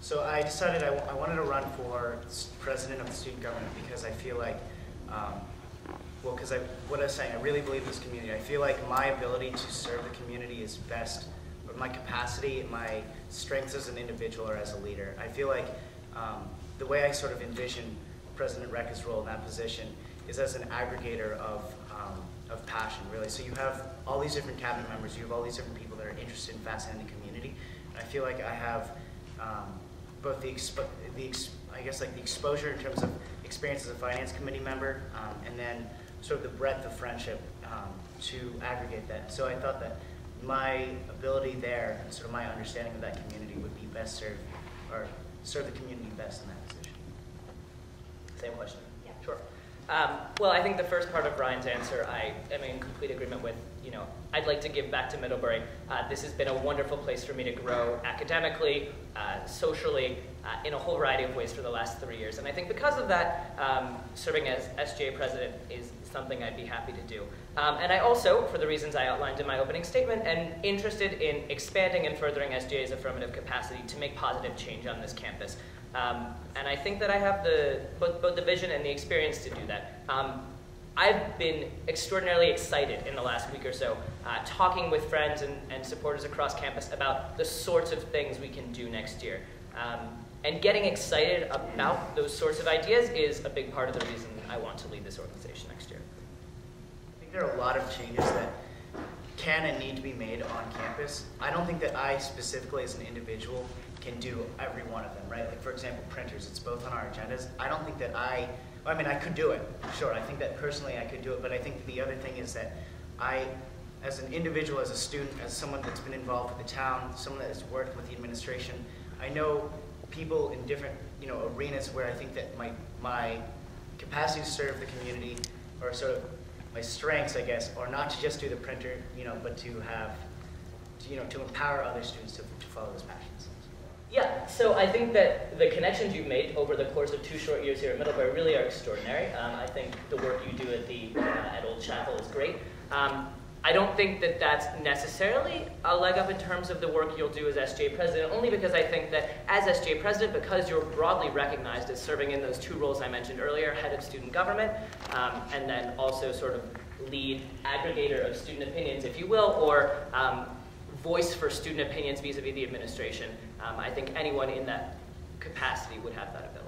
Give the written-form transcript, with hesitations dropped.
So I decided I wanted to run for president of the student government because I feel like, what I was saying, I really believe in this community. I feel like my ability to serve the community is best, or my capacity, my strengths as an individual or as a leader. I feel like the way I sort of envision President Recca's role in that position is as an aggregator of passion, really. So you have all these different cabinet members, you have all these different people that are interested and fascinated in the community. And I feel like I have both the exposure in terms of experience as a finance committee member, and then sort of the breadth of friendship to aggregate that. So I thought that my ability there, and sort of my understanding of that community would be best served, or serve the community best in that position. Same question. Yeah. Sure. Well, I think the first part of Ryan's answer, I am in complete agreement with. I'd like to give back to Middlebury. This has been a wonderful place for me to grow academically, socially, in a whole variety of ways for the last 3 years. And I think because of that, serving as SGA president is something I'd be happy to do. And I also, for the reasons I outlined in my opening statement, am interested in expanding and furthering SGA's affirmative capacity to make positive change on this campus. And I think that I have both the vision and the experience to do that. I've been extraordinarily excited in the last week or so, talking with friends and supporters across campus about the sorts of things we can do next year. And getting excited about those sorts of ideas is a big part of the reason I want to lead this organization next year. I think there are a lot of changes that can and need to be made on campus. I don't think that I specifically as an individual can do every one of them, right? Like for example, printers, it's both on our agendas. I don't think that I could do it, sure. I think that personally I could do it, but I think the other thing is that I, as an individual, as a student, as someone that's been involved with the town, someone that has worked with the administration, I know people in different arenas where I think that my capacity to serve the community, or sort of my strengths, I guess, are not to just do the printer, but to have, to empower other students to follow those passions. Yeah, so I think that the connections you've made over the course of 2 short years here at Middlebury really are extraordinary. I think the work you do at Old Chapel is great. I don't think that that's necessarily a leg up in terms of the work you'll do as SGA President, only because I think that as SGA President, because you're broadly recognized as serving in those 2 roles I mentioned earlier, head of student government, and then also sort of lead aggregator of student opinions, if you will, or voice for student opinions vis-a-vis the administration. I think anyone in that capacity would have that ability.